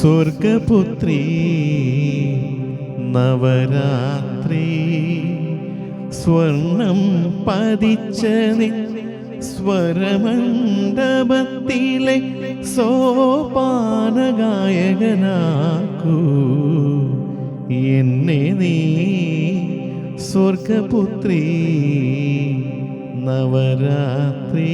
സ്വർഗപുത്രീ നവരാത്രി സ്വർണം പതിച്ച നിൻ സ്വരമണ്ഡപത്തിലെ സോപാനഗായകനാക്കൂ എന്നെ നീ സ്വർഗപുത്രീ നവരാത്രി.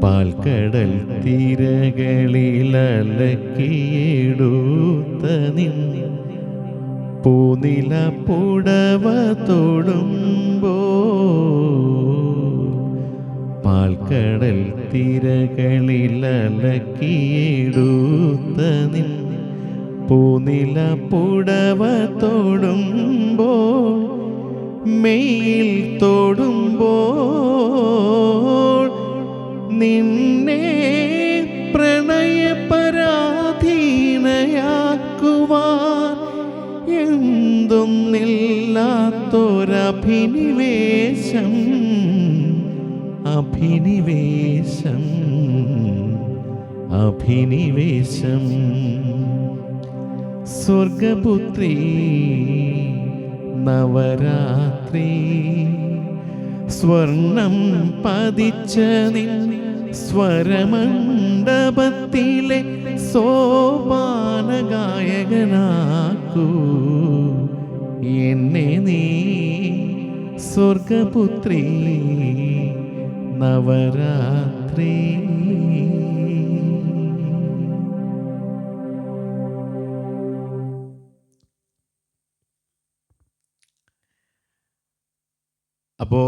പാൽക്കടൽ തീരകളിലലക്കിയെടുത്ത നിൻ പൂനില പുടവ തൊടുമ്പോ, പാൽക്കടൽ തീരകളിലലക്കിയെടുത്ത നിൻ പൂനില പുടവ തൊടുമ്പോ, മെയിൽ തൊടുമ്പോൾ നിന്നെ പ്രണയപരാധീനയാക്കുവാൻ എന്തൊന്നില്ലാത്തൊരഭിനിവേശം, അഭിനിവേശം, അഭിനിവേശം. സ്വർഗപുത്രീ നവരാത്രി സ്വർണം പതിച്ച നിൻ സ്വരമണ്ഡപത്തിലെ സോപാനഗായകനാക്കൂ എന്നെ നീ സ്വർഗപുത്രീ നവരാത്രി. അപ്പോൾ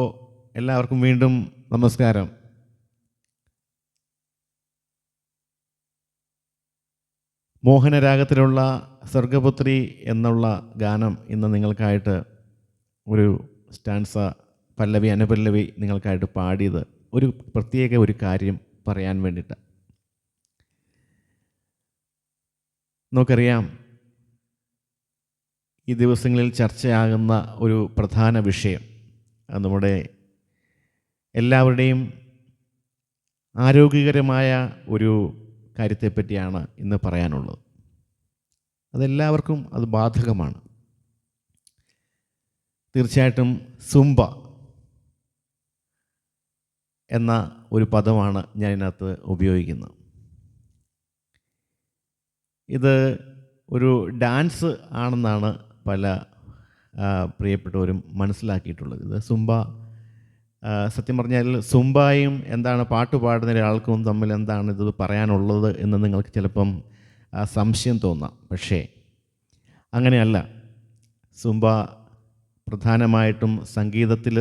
എല്ലാവർക്കും വീണ്ടും നമസ്കാരം. മോഹനരാഗത്തിലുള്ള സ്വർഗപുത്രി എന്നുള്ള ഗാനം ഇന്ന് നിങ്ങൾക്കായിട്ട് ഒരു സ്റ്റാൻസ പല്ലവി അനുപല്ലവി നിങ്ങൾക്കായിട്ട് പാടിയത് ഒരു പ്രത്യേക ഒരു കാര്യം പറയാൻ വേണ്ടിയിട്ട്. നമുക്കറിയാം, ഈ ദിവസങ്ങളിൽ ചർച്ചയാകുന്ന ഒരു പ്രധാന വിഷയം നമ്മുടെ എല്ലാവരുടെയും ആരോഗ്യകരമായ ഒരു കാര്യത്തെപ്പറ്റിയാണ് ഇന്ന് പറയാനുള്ളത്. അതെല്ലാവർക്കും അത് ബാധകമാണ്. തീർച്ചയായിട്ടും സുംബ എന്ന ഒരു പദമാണ് ഞാൻ ഇതിനകത്ത് ഉപയോഗിക്കുന്നത്. ഇത് ഒരു ഡാൻസ് ആണെന്നാണ് പല പ്രിയപ്പെട്ടവരും മനസ്സിലാക്കിയിട്ടുള്ളത്. ഇത് സുംബ, സത്യം പറഞ്ഞാൽ സുംബായും എന്താണ് പാട്ട് പാടുന്ന ഒരാൾക്കും തമ്മിൽ എന്താണ് ഇത് പറയാനുള്ളത് എന്ന് നിങ്ങൾക്ക് ചിലപ്പം സംശയം തോന്നാം. പക്ഷേ അങ്ങനെയല്ല. സുംബ പ്രധാനമായിട്ടും സംഗീതത്തിൽ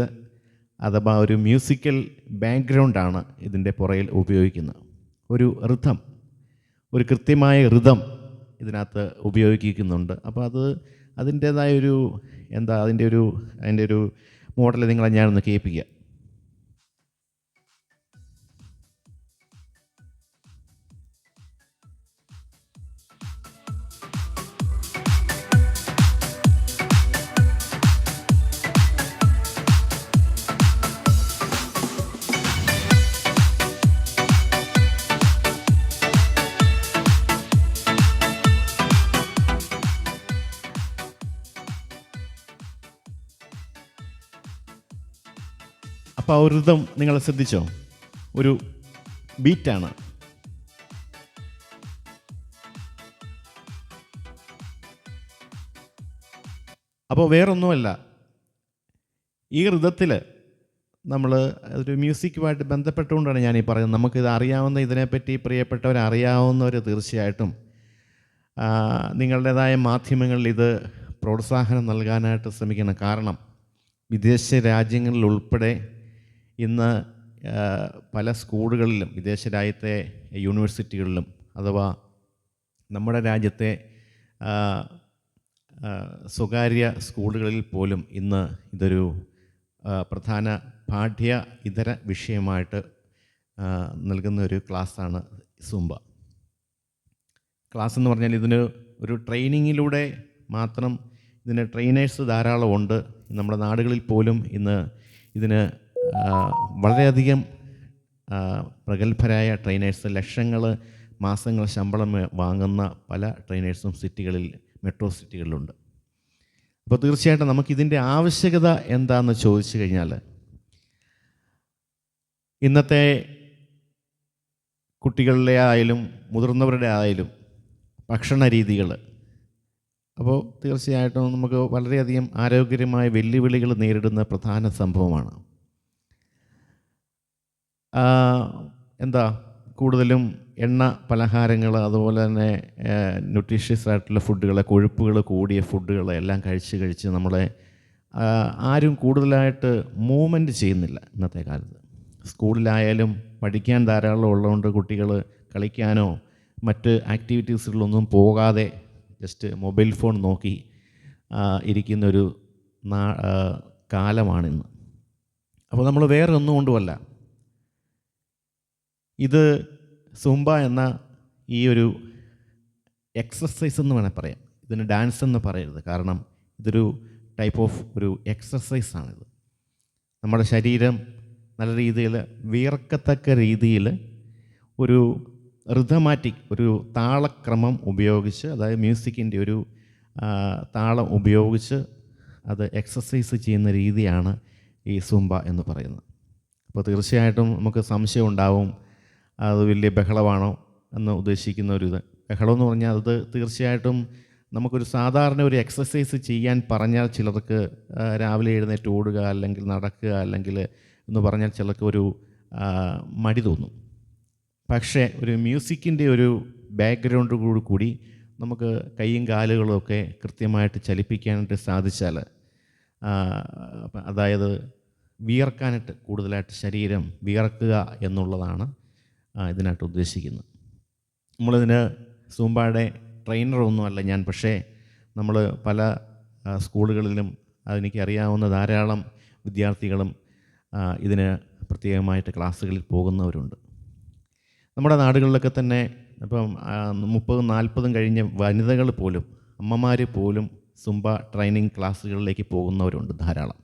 അഥവാ ഒരു മ്യൂസിക്കൽ ബാക്ക്ഗ്രൗണ്ടാണ് ഇതിൻ്റെ പുറകിൽ ഉപയോഗിക്കുന്നത്. ഒരു റിഥം, ഒരു കൃത്യമായ റിഥം ഇതിനകത്ത് ഉപയോഗിക്കുന്നുണ്ട്. അപ്പോൾ അതിൻ്റേതായൊരു അതിൻ്റെ ഒരു മോഡൽ നിങ്ങളെ ഞാനൊന്ന് കേൾപ്പിക്കുക. അപ്പോൾ ആ ഒരു റിഥം നിങ്ങൾ ശ്രദ്ധിച്ചോ? ഒരു ബീറ്റാണ്. അപ്പോൾ വേറൊന്നുമല്ല, ഈ റിഥത്തിൽ നമ്മൾ ഒരു മ്യൂസിക്കുമായിട്ട് ബന്ധപ്പെട്ടുകൊണ്ടാണ് ഞാനീ പറയുന്നത്. നമുക്കിത് അറിയാവുന്ന, ഇതിനെപ്പറ്റി പ്രിയപ്പെട്ടവർ അറിയാവുന്നവർ തീർച്ചയായിട്ടും നിങ്ങളുടേതായ മാധ്യമങ്ങളിൽ ഇത് പ്രോത്സാഹനം നൽകാനായിട്ട് ശ്രമിക്കണം. കാരണം വിദേശ രാജ്യങ്ങളിൽ ഉൾപ്പെടെ ഇന്ന് പല സ്കൂളുകളിലും, വിദേശ രാജ്യത്തെ യൂണിവേഴ്സിറ്റികളിലും അഥവാ നമ്മുടെ രാജ്യത്തെ സ്വകാര്യ സ്കൂളുകളിൽ പോലും ഇന്ന് ഇതൊരു പ്രധാന പാഠ്യ ഇതര വിഷയമായിട്ട് നൽകുന്ന ഒരു ക്ലാസ്സാണ് സുംബ ക്ലാസ് എന്ന് പറഞ്ഞാൽ. ഇതിന് ഒരു ട്രെയിനിങ്ങിലൂടെ മാത്രം, ഇതിന് ട്രെയിനേഴ്സ് ധാരാളമുണ്ട്. നമ്മുടെ നാടുകളിൽ പോലും ഇന്ന് ഇതിന് വളരെയധികം പ്രഗത്ഭരായ ട്രെയിനേഴ്സ്, ലക്ഷങ്ങൾ മാസങ്ങൾ ശമ്പളം വാങ്ങുന്ന പല ട്രെയിനേഴ്സും സിറ്റികളിൽ, മെട്രോ സിറ്റികളിലുണ്ട്. അപ്പോൾ തീർച്ചയായിട്ടും നമുക്കിതിൻ്റെ ആവശ്യകത എന്താണെന്ന് ചോദിച്ചു കഴിഞ്ഞാൽ, ഇന്നത്തെ കുട്ടികളുടെ ആയാലും മുതിർന്നവരുടെ ആയാലും ഭക്ഷണ രീതികൾ, അപ്പോൾ തീർച്ചയായിട്ടും നമുക്ക് വളരെയധികം ആരോഗ്യകരമായ വെല്ലുവിളികൾ നേരിടുന്ന പ്രധാന സംഭവമാണ്. എന്താ കൂടുതലും എണ്ണ പലഹാരങ്ങൾ, അതുപോലെ തന്നെ ന്യൂട്രീഷ്യസ് ആയിട്ടുള്ള ഫുഡുകൾ, കൊഴുപ്പുകൾ കൂടിയ ഫുഡുകൾ എല്ലാം കഴിച്ച് നമ്മളെ ആരും കൂടുതലായിട്ട് മൂവ്മെൻറ്റ് ചെയ്യുന്നില്ല ഇന്നത്തെ കാലത്ത്. സ്കൂളിലായാലും പഠിക്കാൻ ധാരാളം ഉള്ളതുകൊണ്ട് കുട്ടികൾ കളിക്കാനോ മറ്റ് ആക്ടിവിറ്റീസുകളൊന്നും പോകാതെ ജസ്റ്റ് മൊബൈൽ ഫോൺ നോക്കി ഇരിക്കുന്നൊരു കാലമാണിന്ന്. അപ്പോൾ നമ്മൾ വേറെ ഒന്നും കൊണ്ടുമല്ല, ഇത് സുംബ എന്ന ഈ ഒരു എക്സസൈസ് എന്ന് വേണേൽ പറയാം. ഇതിന് ഡാൻസ് എന്ന് പറയരുത്, കാരണം ഇതൊരു ടൈപ്പ് ഓഫ് ഒരു എക്സസൈസാണിത്. നമ്മുടെ ശരീരം നല്ല രീതിയിൽ വിയർക്കത്തക്ക രീതിയിൽ ഒരു റിഥമാറ്റിക്, ഒരു താളക്രമം ഉപയോഗിച്ച്, അതായത് മ്യൂസിക്കിൻ്റെ ഒരു താളം ഉപയോഗിച്ച് അത് എക്സസൈസ് ചെയ്യുന്ന രീതിയാണ് ഈ സുംബ എന്ന് പറയുന്നത്. അപ്പോൾ തീർച്ചയായിട്ടും നമുക്ക് സംശയം ഉണ്ടാവും, അത് വലിയ ബഹളമാണോ എന്ന് ഉദ്ദേശിക്കുന്ന ഒരു ഇത്. ബഹളം എന്ന് പറഞ്ഞാൽ അത് തീർച്ചയായിട്ടും നമുക്കൊരു സാധാരണ ഒരു എക്സസൈസ് ചെയ്യാൻ പറഞ്ഞാൽ ചിലർക്ക് രാവിലെ എഴുന്നേറ്റ് ഓടുക, അല്ലെങ്കിൽ നടക്കുക, അല്ലെങ്കിൽ എന്ന് പറഞ്ഞാൽ ചിലർക്ക് ഒരു മടി തോന്നും. പക്ഷേ ഒരു മ്യൂസിക്കിൻ്റെ ഒരു ബാക്ക്ഗ്രൗണ്ടോടു കൂടി നമുക്ക് കൈയും കാലുകളും ഒക്കെ കൃത്യമായിട്ട് ചലിപ്പിക്കാനായിട്ട് സാധിച്ചാൽ, അതായത് വിയർക്കാനായിട്ട്, കൂടുതലായിട്ട് ശരീരം വിയർക്കുക എന്നുള്ളതാണ് ഇതിനായിട്ട് ഉദ്ദേശിക്കുന്നത്. നമ്മളിതിന് സൂംബയുടെ ട്രെയിനറൊന്നുമല്ല ഞാൻ, പക്ഷേ നമ്മൾ പല സ്കൂളുകളിലും അതെനിക്കറിയാവുന്ന ധാരാളം വിദ്യാർത്ഥികളും ഇതിന് പ്രത്യേകമായിട്ട് ക്ലാസ്സുകളിൽ പോകുന്നവരുണ്ട്. നമ്മുടെ നാടുകളിലൊക്കെ തന്നെ ഇപ്പം 30-40 കഴിഞ്ഞ വനിതകൾ പോലും, അമ്മമാർ പോലും സുംബ ട്രെയിനിങ് ക്ലാസ്സുകളിലേക്ക് പോകുന്നവരുണ്ട് ധാരാളം.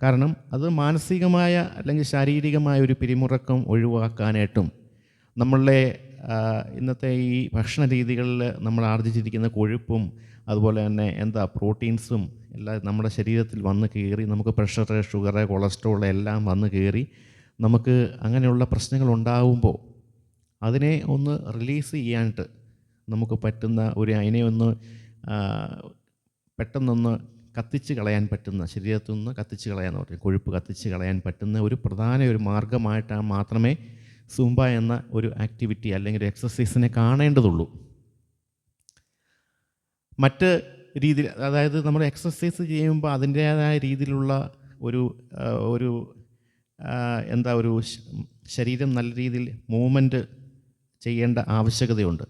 കാരണം അത് മാനസികമായ അല്ലെങ്കിൽ ശാരീരികമായ ഒരു പിരിമുറുക്കം ഒഴിവാക്കാനായിട്ടും നമ്മളുടെ ഇന്നത്തെ ഈ ഭക്ഷണ രീതികളിൽ നമ്മൾ ആർജിച്ചിരിക്കുന്ന കൊഴുപ്പും അതുപോലെ തന്നെ പ്രോട്ടീൻസും എല്ലാം നമ്മുടെ ശരീരത്തിൽ വന്ന് കയറി നമുക്ക് പ്രഷർ, ഷുഗർ, കൊളസ്ട്രോൾ എല്ലാം വന്ന് കയറി നമുക്ക് അങ്ങനെയുള്ള പ്രശ്നങ്ങൾ ഉണ്ടാകുമ്പോൾ അതിനെ ഒന്ന് റിലീസ് ചെയ്യാനായിട്ട് നമുക്ക് പറ്റുന്ന അതിനെ ഒന്ന് പെട്ടെന്നൊന്ന് കത്തിച്ച് കളയാൻ പറ്റുന്ന, ശരീരത്തിൽ നിന്ന് കത്തിച്ച് കളയാന്ന് പറയും, കൊഴുപ്പ് കത്തിച്ച് കളയാൻ പറ്റുന്ന ഒരു പ്രധാന ഒരു മാർഗ്ഗമായിട്ടാണ് മാത്രമേ സുംബ എന്ന ഒരു ആക്ടിവിറ്റി അല്ലെങ്കിൽ ഒരു എക്സസൈസിനെ കാണേണ്ടതുള്ളൂ. മറ്റ് രീതിയിൽ, അതായത് നമ്മൾ എക്സസൈസ് ചെയ്യുമ്പോൾ അതിൻ്റേതായ രീതിയിലുള്ള ഒരു ശരീരം നല്ല രീതിയിൽ മൂവ്മെൻറ്റ് ചെയ്യേണ്ട ആവശ്യകതയുണ്ട്.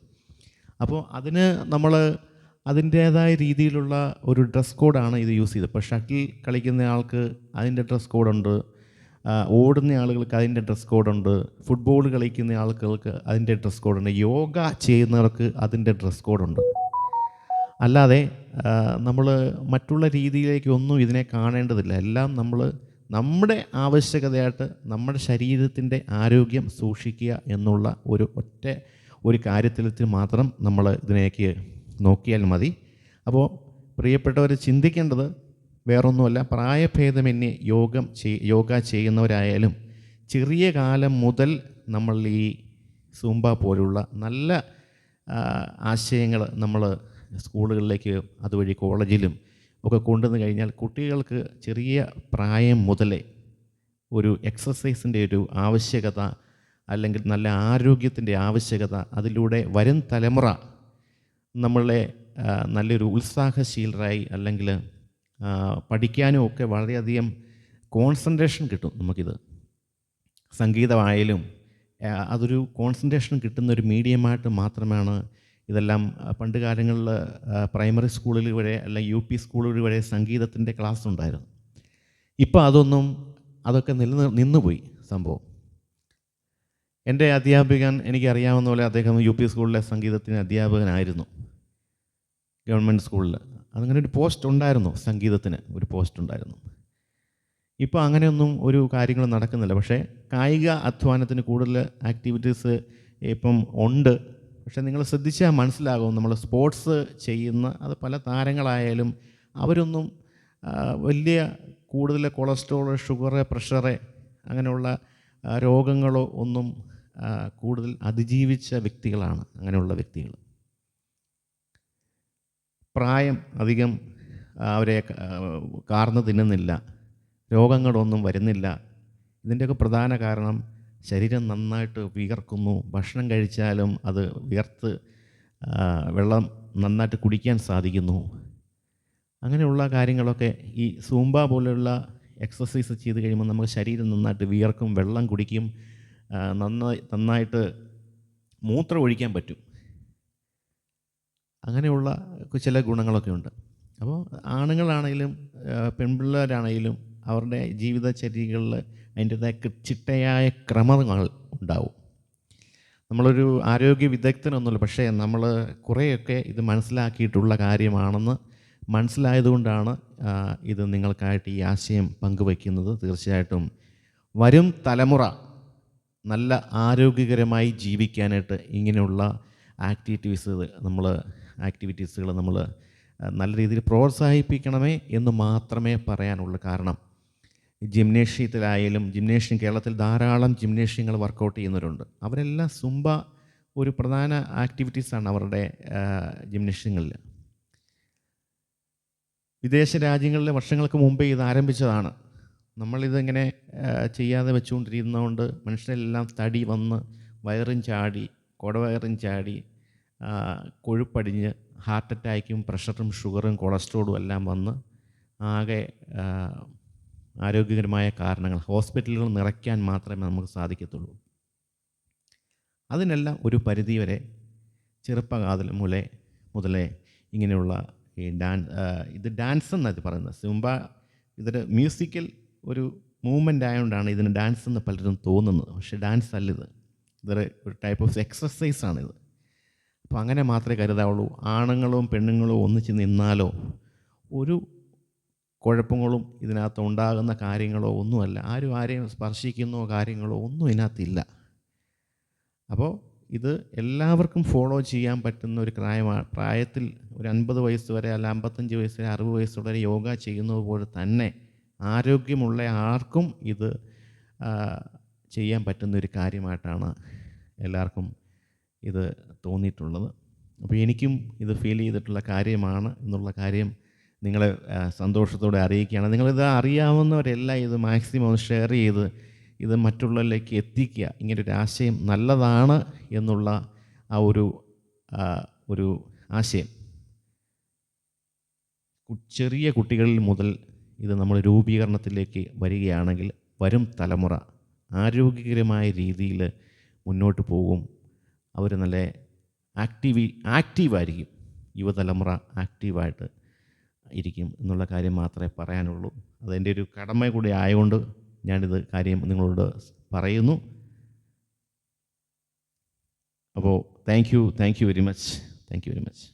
അപ്പോൾ അതിന് നമ്മൾ അതിൻ്റേതായ രീതിയിലുള്ള ഒരു ഡ്രസ് കോഡാണ് ഇത് യൂസ് ചെയ്തത്. ഇപ്പോൾ ഷട്ടിൽ കളിക്കുന്ന ആൾക്ക് അതിൻ്റെ ഡ്രസ് കോഡുണ്ട്, ഓടുന്ന ആളുകൾക്ക് അതിൻ്റെ ഡ്രസ് കോഡുണ്ട്, ഫുട്ബോൾ കളിക്കുന്ന ആളുകൾക്ക് അതിൻ്റെ ഡ്രസ് കോഡുണ്ട്, യോഗ ചെയ്യുന്നവർക്ക് അതിൻ്റെ ഡ്രസ് കോഡുണ്ട്. അല്ലാതെ നമ്മൾ മറ്റുള്ള രീതിയിലേക്കൊന്നും ഇതിനെ കാണേണ്ടതില്ല. എല്ലാം നമ്മൾ നമ്മുടെ ആവശ്യകതയായിട്ട് നമ്മുടെ ശരീരത്തിൻ്റെ ആരോഗ്യം സൂക്ഷിക്കുക എന്നുള്ള ഒരു കാര്യത്തിൽ മാത്രം നമ്മൾ ഇതിനേക്ക് നോക്കിയാൽ മതി. അപ്പോൾ പ്രിയപ്പെട്ടവർ ചിന്തിക്കേണ്ടത് വേറൊന്നുമല്ല, പ്രായഭേദമന്യേ യോഗ ചെയ്യുന്നവരായാലും ചെറിയ കാലം മുതൽ നമ്മൾ ഈ സൂംബ പോലുള്ള നല്ല ആശയങ്ങൾ നമ്മൾ സ്കൂളുകളിലേക്ക് അതുവഴി കോളേജിലും ഒക്കെ കൊണ്ടുവന്ന് കഴിഞ്ഞാൽ കുട്ടികൾക്ക് ചെറിയ പ്രായം മുതലേ ഒരു എക്സസൈസിൻ്റെ ഒരു ആവശ്യകത അല്ലെങ്കിൽ നല്ല ആരോഗ്യത്തിൻ്റെ ആവശ്യകത, അതിലൂടെ വരും തലമുറ നമ്മളെ നല്ലൊരു ഉത്സാഹശീലരായി അല്ലെങ്കിൽ പഠിക്കാനും ഒക്കെ വളരെയധികം കോൺസെൻട്രേഷൻ കിട്ടും. നമുക്കിത് സംഗീതമായാലും അതൊരു കോൺസെൻട്രേഷൻ കിട്ടുന്നൊരു മീഡിയമായിട്ട് മാത്രമാണ് ഇതെല്ലാം. പണ്ട് കാലങ്ങളിൽ പ്രൈമറി സ്കൂളിൽ വരെ അല്ലെങ്കിൽ UP സ്കൂളുകളിൽ വരെ സംഗീതത്തിൻ്റെ ക്ലാസ് ഉണ്ടായിരുന്നു. ഇപ്പോൾ അതൊക്കെ നിന്നുപോയി സംഭവം. എൻ്റെ അധ്യാപകൻ, എനിക്കറിയാവുന്ന പോലെ അദ്ദേഹം UP സ്കൂളിലെ സംഗീതത്തിന് അധ്യാപകനായിരുന്നു, ഗവൺമെൻറ് സ്കൂളിൽ. അതങ്ങനെ ഒരു പോസ്റ്റ് ഉണ്ടായിരുന്നു, സംഗീതത്തിന് ഒരു പോസ്റ്റ് ഉണ്ടായിരുന്നു. ഇപ്പോൾ അങ്ങനെയൊന്നും ഒരു കാര്യങ്ങളും നടക്കുന്നില്ല. പക്ഷേ കായിക അധ്വാനത്തിന് കൂടുതൽ ആക്ടിവിറ്റീസ് ഇപ്പം ഉണ്ട്. പക്ഷെ നിങ്ങൾ ശ്രദ്ധിച്ചാൽ മനസ്സിലാകും, നമ്മൾ സ്പോർട്സ് ചെയ്യുന്ന അത് പല താരങ്ങളായാലും അവരൊന്നും വലിയ കൂടുതൽ കൊളസ്ട്രോൾ, ഷുഗർ, പ്രഷർ അങ്ങനെയുള്ള രോഗങ്ങളോ ഒന്നും കൂടുതൽ അതിജീവിച്ച വ്യക്തികളാണ് അങ്ങനെയുള്ള വ്യക്തികൾ. പ്രായം അധികം അവരെ കാർന്ന് തിന്നുന്നില്ല, രോഗങ്ങളൊന്നും വരുന്നില്ല. ഇതിൻ്റെയൊക്കെ പ്രധാന കാരണം ശരീരം നന്നായിട്ട് വിയർക്കുന്നു, ഭക്ഷണം കഴിച്ചാലും അത് വിയർത്ത് വെള്ളം നന്നായിട്ട് കുടിക്കാൻ സാധിക്കുന്നു. അങ്ങനെയുള്ള കാര്യങ്ങളൊക്കെ ഈ സൂംബ പോലെയുള്ള എക്സസൈസ് ചെയ്ത് കഴിയുമ്പോൾ നമുക്ക് ശരീരം നന്നായിട്ട് വിയർക്കും, വെള്ളം കുടിക്കും, നന്നായിട്ട് മൂത്രം ഒഴിക്കാൻ പറ്റും. അങ്ങനെയുള്ള ചില ഗുണങ്ങളൊക്കെ ഉണ്ട്. അപ്പോൾ ആണുങ്ങളാണെങ്കിലും പെൺപിള്ളേരാണെങ്കിലും അവരുടെ ജീവിതചര്യകളിൽ അതിൻ്റേതായ ചിട്ടയായ ക്രമങ്ങൾ ഉണ്ടാവും. നമ്മളൊരു ആരോഗ്യ വിദഗ്ധനൊന്നുമില്ല, പക്ഷേ നമ്മൾ കുറേയൊക്കെ ഇത് മനസ്സിലാക്കിയിട്ടുള്ള കാര്യമാണെന്ന് മനസ്സിലായതുകൊണ്ടാണ് ഇത് നിങ്ങൾക്കായിട്ട് ഈ ആശയം പങ്കുവയ്ക്കുന്നത്. തീർച്ചയായിട്ടും വരും തലമുറ നല്ല ആരോഗ്യകരമായി ജീവിക്കാനായിട്ട് ഇങ്ങനെയുള്ള ആക്ടിവിറ്റീസുകൾ നമ്മൾ നല്ല രീതിയിൽ പ്രോത്സാഹിപ്പിക്കണമേ എന്ന് മാത്രമേ പറയാനുള്ളൂ. കാരണം ജിംനേഷ്യം കേരളത്തിൽ ധാരാളം ജിംനേഷ്യങ്ങൾ വർക്കൗട്ട് ചെയ്യുന്നവരുണ്ട്. അവരെല്ലാം സുംബ ഒരു പ്രധാന ആക്ടിവിറ്റീസാണ് അവരുടെ ജിംനേഷ്യങ്ങളിൽ. വിദേശ രാജ്യങ്ങളിലെ വർഷങ്ങൾക്ക് മുമ്പേ ഇത് ആരംഭിച്ചതാണ്. നമ്മളിതിങ്ങനെ ചെയ്യാതെ വെച്ചുകൊണ്ടിരുന്നതുകൊണ്ട് മനുഷ്യരെല്ലാം തടി വന്ന് വയറും ചാടി, കുടവയറും ചാടി, കൊഴുപ്പടിഞ്ഞ് ഹാർട്ട് അറ്റാക്കും പ്രഷറും ഷുഗറും കൊളസ്ട്രോളും എല്ലാം വന്ന് ആകെ ആരോഗ്യകരമായ കാരണങ്ങൾ ഹോസ്പിറ്റലുകൾ നിറയ്ക്കാൻ മാത്രമേ നമുക്ക് സാധിക്കത്തുള്ളൂ. അതിനെല്ലാം ഒരു പരിധിവരെ ചെറുപ്പകാലം മുതലേ ഇങ്ങനെയുള്ള ഈ ഇത് ഡാൻസ് എന്നാണ് പറയുന്നത്. സുംബ ഇതൊരു മ്യൂസിക്കൽ ഒരു മൂവ്മെൻ്റ് ആയതുകൊണ്ടാണ് ഇതിന് ഡാൻസ് എന്ന് പലരും തോന്നുന്നത്. പക്ഷേ ഡാൻസ് അല്ലിത്, ഒരു ടൈപ്പ് ഓഫ് എക്സസൈസാണിത്. അപ്പോൾ അങ്ങനെ മാത്രമേ കരുതാവുള്ളൂ. ആണുങ്ങളും പെണ്ണുങ്ങളും ഒന്നിച്ച് നിന്നാലോ ഒരു കുഴപ്പങ്ങളും ഇതിനകത്ത് ഉണ്ടാകുന്ന കാര്യങ്ങളോ ഒന്നുമല്ല. ആരെയും സ്പർശിക്കുന്നോ കാര്യങ്ങളോ ഒന്നും ഇതിനകത്തില്ല. അപ്പോൾ ഇത് എല്ലാവർക്കും ഫോളോ ചെയ്യാൻ പറ്റുന്ന ഒരു പ്രായത്തിൽ ഒരു 50 വയസ്സ് വരെ, അല്ല 55 വയസ്സ് വരെ, 60 വയസ്സുള്ളവരെ യോഗ ചെയ്യുന്നത് പോലെ തന്നെ ആരോഗ്യമുള്ള ആർക്കും ഇത് ചെയ്യാൻ പറ്റുന്നൊരു കാര്യമായിട്ടാണ് എല്ലാവർക്കും ഇത് തോന്നിയിട്ടുള്ളത്. അപ്പോൾ എനിക്കും ഇത് ഫീൽ ചെയ്തിട്ടുള്ള കാര്യമാണ് എന്നുള്ള കാര്യം നിങ്ങളെ സന്തോഷത്തോടെ അറിയിക്കുകയാണ്. നിങ്ങളിത് അറിയാവുന്നവരെല്ലാം ഇത് മാക്സിമം ഷെയർ ചെയ്ത് ഇത് മറ്റുള്ളവരിലേക്ക് എത്തിക്കുക. ഇങ്ങനൊരു ആശയം നല്ലതാണ് എന്നുള്ള ആ ഒരു ആശയം ചെറിയ കുട്ടികളിൽ മുതൽ ഇത് നമ്മൾ രൂപീകരണത്തിലേക്ക് വരികയാണെങ്കിൽ വരും തലമുറ ആരോഗ്യകരമായ രീതിയിൽ മുന്നോട്ട് പോകും. അവർ നല്ല ആക്റ്റീവായിരിക്കും. യുവതലമുറ ആക്റ്റീവായിട്ട് ഇരിക്കും എന്നുള്ള കാര്യം മാത്രമേ പറയാനുള്ളൂ. അതെൻ്റെ ഒരു കടമ കൂടി ആയതുകൊണ്ട് ഞാനിത് കാര്യം നിങ്ങളോട് പറയുന്നു. അപ്പോൾ താങ്ക് യു വെരി മച്ച്.